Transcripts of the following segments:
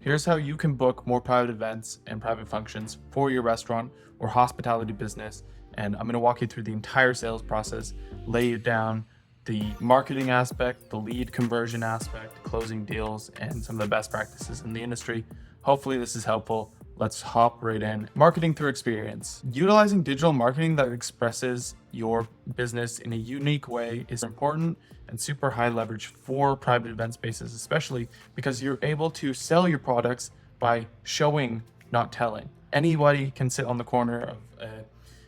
Here's how you can book more private events and private functions for your restaurant or hospitality business. And I'm going to walk you through the entire sales process, lay you down the marketing aspect, the lead conversion aspect, closing deals, and some of the best practices in the industry. Hopefully this is helpful. Let's hop right in. Marketing through experience. Utilizing digital marketing that expresses your business in a unique way is important and super high leverage for private event spaces, especially because you're able to sell your products by showing, not telling. Anybody can sit on the corner of a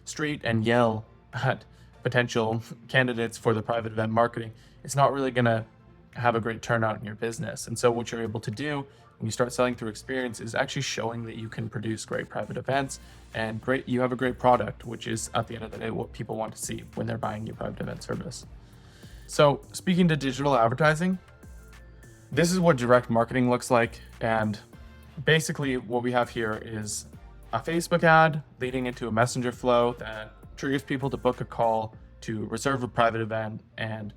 street and yell at potential candidates for the private event marketing. It's not really going to have a great turnout in your business. And so what you're able to do when you start selling through experience is actually showing that you can produce great private events and you have a great product, which is at the end of the day what people want to see when they're buying your private event service. So speaking to digital advertising, this is what direct marketing looks like. And basically what we have here is a Facebook ad leading into a messenger flow that triggers people to book a call to reserve a private event. And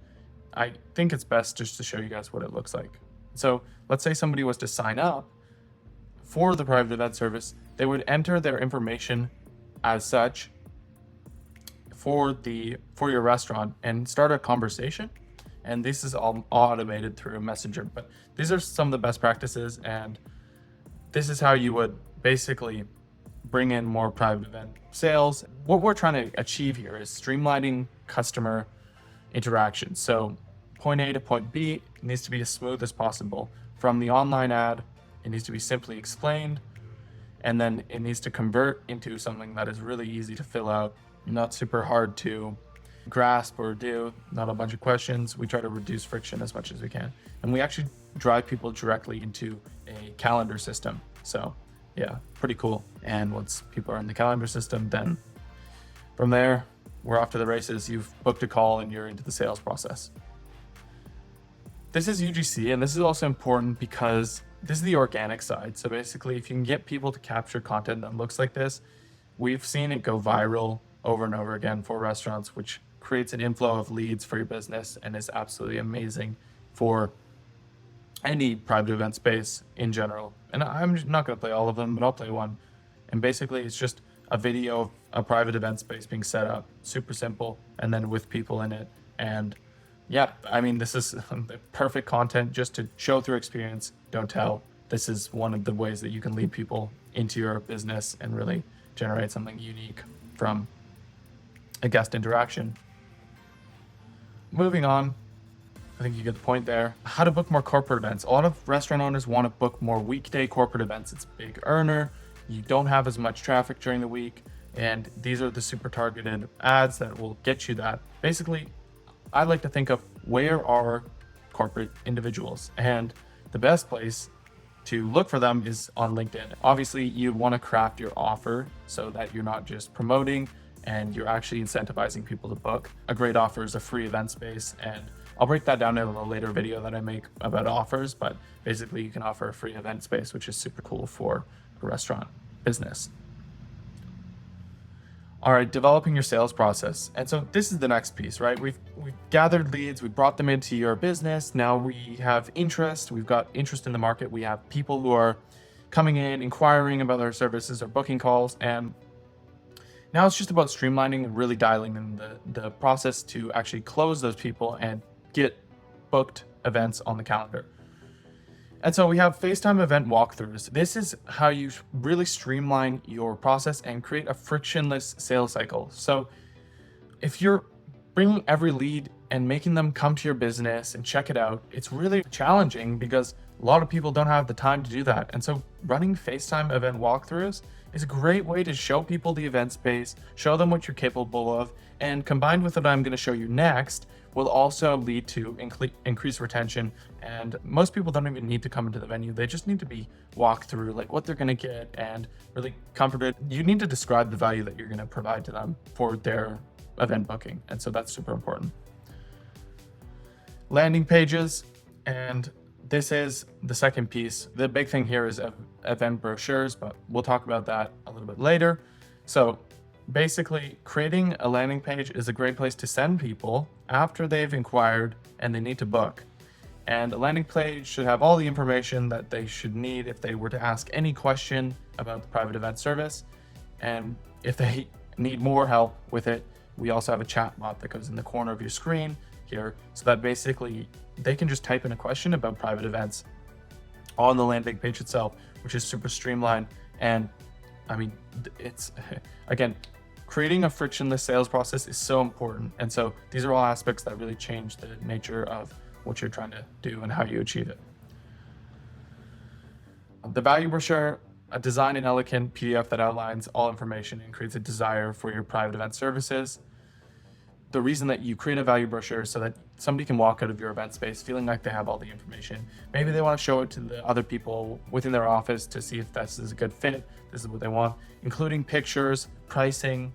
I think it's best just to show you guys what it looks like. So let's say somebody was to sign up for the private event service, they would enter their information as such for your restaurant and start a conversation. And this is all automated through a messenger, but these are some of the best practices. And this is how you would basically bring in more private event sales. What we're trying to achieve here is streamlining customer interaction. So point A to point B needs to be as smooth as possible. From the online ad, it needs to be simply explained, and then it needs to convert into something that is really easy to fill out, not super hard to grasp or do, not a bunch of questions. We try to reduce friction as much as we can. And we actually drive people directly into a calendar system. So yeah, pretty cool. And once people are in the calendar system, then from there, we're off to the races. You've booked a call and you're into the sales process. This is UGC, and this is also important because this is the organic side. So basically, if you can get people to capture content that looks like this, we've seen it go viral over and over again for restaurants, which creates an inflow of leads for your business and is absolutely amazing for any private event space in general. And I'm not going to play all of them, but I'll play one. And basically, it's just a video of a private event space being set up, super simple, and then with people in it. And yeah, I mean, this is perfect content just to show through experience, don't tell. This is one of the ways that you can lead people into your business and really generate something unique from a guest interaction. Moving on, I think you get the point there. How to book more corporate events. A lot of restaurant owners want to book more weekday corporate events. It's a big earner. You don't have as much traffic during the week. And these are the super targeted ads that will get you that. Basically, I like to think of where are corporate individuals, and the best place to look for them is on LinkedIn. Obviously, you want to craft your offer so that you're not just promoting and you're actually incentivizing people to book. A great offer is a free event space, and I'll break that down in a later video that I make about offers, but basically you can offer a free event space, which is super cool for a restaurant business. All right, developing your sales process. And so this is the next piece, right? We've gathered leads, we brought them into your business. Now we have interest, we've got interest in the market. We have people who are coming in, inquiring about our services or booking calls. And now it's just about streamlining and really dialing in the process to actually close those people and get booked events on the calendar. And so we have FaceTime event walkthroughs. This is how you really streamline your process and create a frictionless sales cycle. So if you're bringing every lead and making them come to your business and check it out, it's really challenging because a lot of people don't have the time to do that. And so running FaceTime event walkthroughs is a great way to show people the event space, show them what you're capable of, and combined with what I'm going to show you next, will also lead to increased retention. And most people don't even need to come into the venue. They just need to be walked through like what they're going to get and really comforted. You need to describe the value that you're going to provide to them for their event booking. And so that's super important. Landing pages. And this is the second piece. The big thing here is event brochures, but we'll talk about that a little bit later. So basically, creating a landing page is a great place to send people after they've inquired and they need to book. And a landing page should have all the information that they should need if they were to ask any question about the private event service. And if they need more help with it, we also have a chat bot that goes in the corner of your screen here, so that basically they can just type in a question about private events on the landing page itself, which is super streamlined. And I mean, it's, again, creating a frictionless sales process is so important. And so these are all aspects that really change the nature of what you're trying to do and how you achieve it. The value brochure, design an elegant PDF that outlines all information and creates a desire for your private event services. The reason that you create a value brochure is so that somebody can walk out of your event space feeling like they have all the information. Maybe they want to show it to the other people within their office to see if this is a good fit, this is what they want, including pictures, pricing,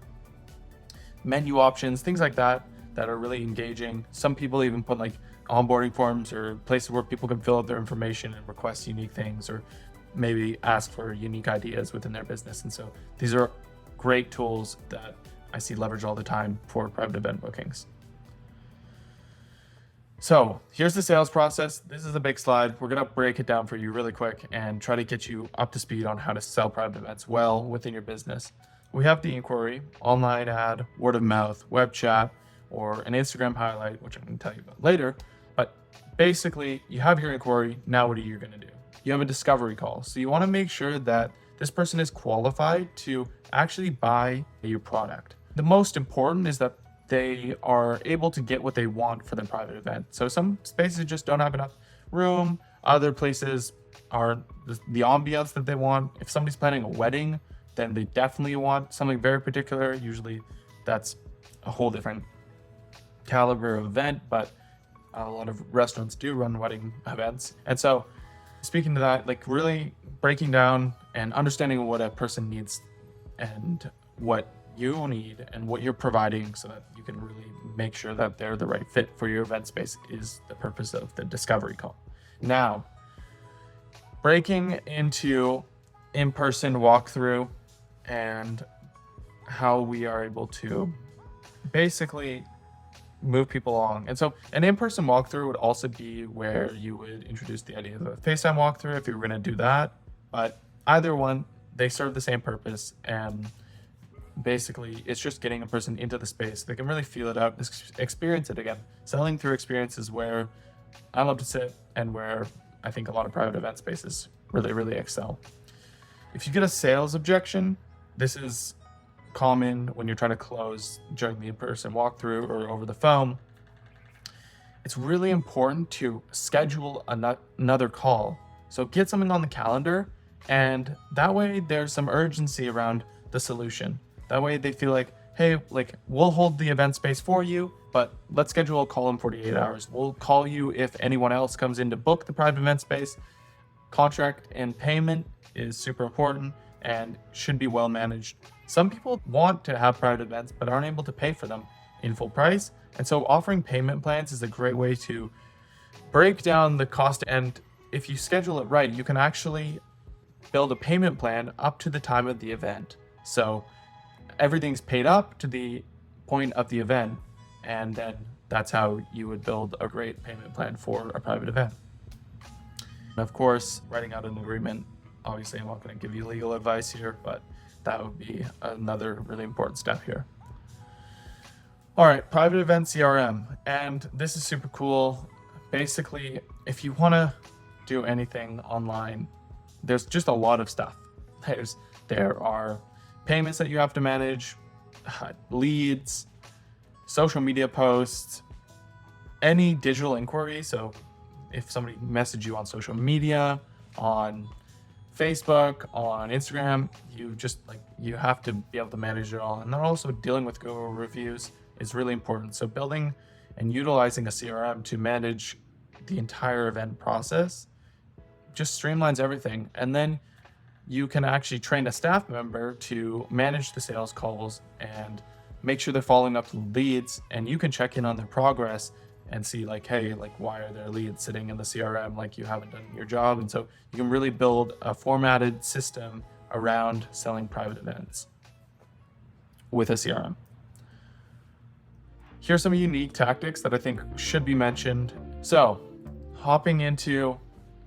menu options, things like that are really engaging. Some people even put like onboarding forms or places where people can fill out their information and request unique things, or maybe ask for unique ideas within their business. And so these are great tools that I see leveraged all the time for private event bookings. So here's the sales process. This is a big slide. We're gonna break it down for you really quick and try to get you up to speed on how to sell private events well within your business. We have the inquiry, online ad, word of mouth, web chat, or an Instagram highlight, which I'm gonna tell you about later. But basically, you have your inquiry. Now what are you gonna do? You have a discovery call. So you wanna make sure that this person is qualified to actually buy your product. The most important is that they are able to get what they want for their private event. So some spaces just don't have enough room. Other places are the ambiance that they want. If somebody's planning a wedding, then they definitely want something very particular. Usually that's a whole different caliber of event, but a lot of restaurants do run wedding events. And so speaking to that, like really breaking down and understanding what a person needs and what you need and what you're providing so that you can really make sure that they're the right fit for your event space is the purpose of the discovery call. Now, breaking into in-person walkthrough and how we are able to basically move people along. And so an in-person walkthrough would also be where you would introduce the idea of a FaceTime walkthrough if you were going to do that. But either one, they serve the same purpose, and basically it's just getting a person into the space. They can really feel it out, experience it again. Selling through experience is where I love to sit and where I think a lot of private event spaces really excel. If you get a sales objection, this is common when you're trying to close during the in-person walkthrough or over the phone. It's really important to schedule another call. So get something on the calendar, and that way there's some urgency around the solution. That way they feel like, hey, like we'll hold the event space for you, but let's schedule a call in 48 hours. We'll call you if anyone else comes in to book the private event space. Contract and payment is super important and should be well managed. Some people want to have private events but aren't able to pay for them in full price. And so offering payment plans is a great way to break down the cost. And if you schedule it right, you can actually build a payment plan up to the time of the event. So everything's paid up to the point of the event, and then that's how you would build a great payment plan for a private event. And of course, writing out an agreement. Obviously, I'm not going to give you legal advice here, but that would be another really important step here. All right, private event CRM. And this is super cool. Basically, if you want to do anything online, there's just a lot of stuff. There are payments that you have to manage, leads, social media posts, any digital inquiry. So if somebody messaged you on social media, on Facebook, on Instagram, you have to be able to manage it all. And then also dealing with Google reviews is really important. So building and utilizing a CRM to manage the entire event process just streamlines everything. And then you can actually train a staff member to manage the sales calls and make sure they're following up leads, and you can check in on their progress and see like, hey, like why are their leads sitting in the CRM like you haven't done your job? And so you can really build a formatted system around selling private events with a CRM. Here's some unique tactics that I think should be mentioned. So hopping into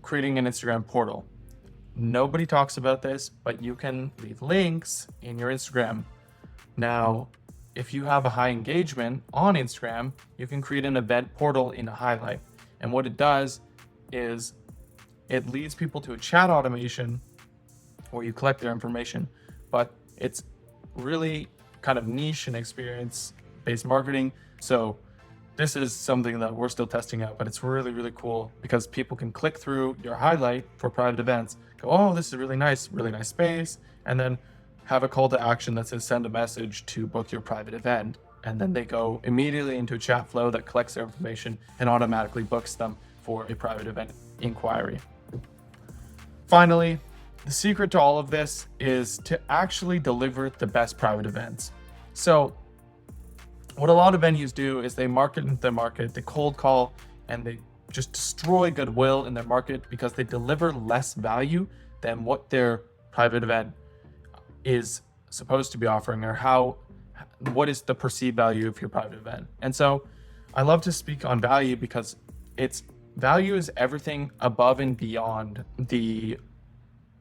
creating an Instagram portal. Nobody talks about this, but you can leave links in your Instagram. Now, if you have a high engagement on Instagram, you can create an event portal in a highlight. And what it does is it leads people to a chat automation where you collect their information, but it's really kind of niche and experience-based marketing. So this is something that we're still testing out, but it's really, really cool because people can click through your highlight for private events, go, oh, this is really nice space, and then have a call to action that says send a message to book your private event. And then they go immediately into a chat flow that collects their information and automatically books them for a private event inquiry. Finally, the secret to all of this is to actually deliver the best private events. So what a lot of venues do is they market into their market, they cold call, and they just destroy goodwill in their market because they deliver less value than what their private event is supposed to be offering, or what is the perceived value of your private event. And so I love to speak on value because value is everything above and beyond the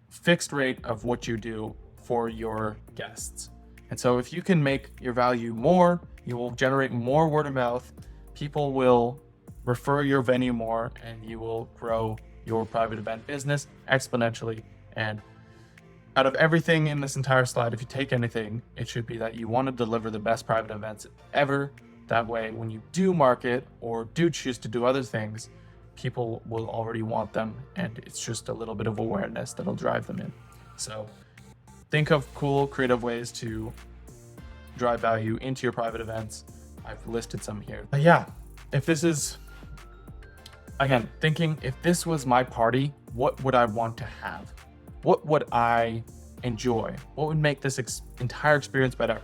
fixed rate of what you do for your guests. And so if you can make your value more, you will generate more word of mouth, people will refer your venue more, and you will grow your private event business exponentially. And out of everything in this entire slide, if you take anything, it should be that you want to deliver the best private events ever. That way, when you do market or do choose to do other things, people will already want them, and it's just a little bit of awareness that'll drive them in. So think of cool, creative ways to drive value into your private events. I've listed some here. But yeah, if this is, again, thinking if this was my party, what would I want to have? What would I enjoy? What would make this entire experience better?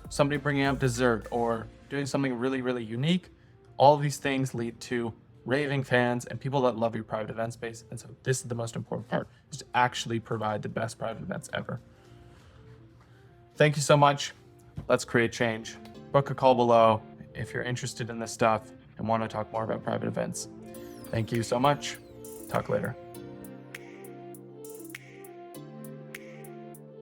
Somebody bringing out dessert or doing something really, really unique. All of these things lead to raving fans and people that love your private event space. And so this is the most important part, is to actually provide the best private events ever. Thank you so much. Let's create change. Book a call below if you're interested in this stuff and want to talk more about private events. Thank you so much. Talk later.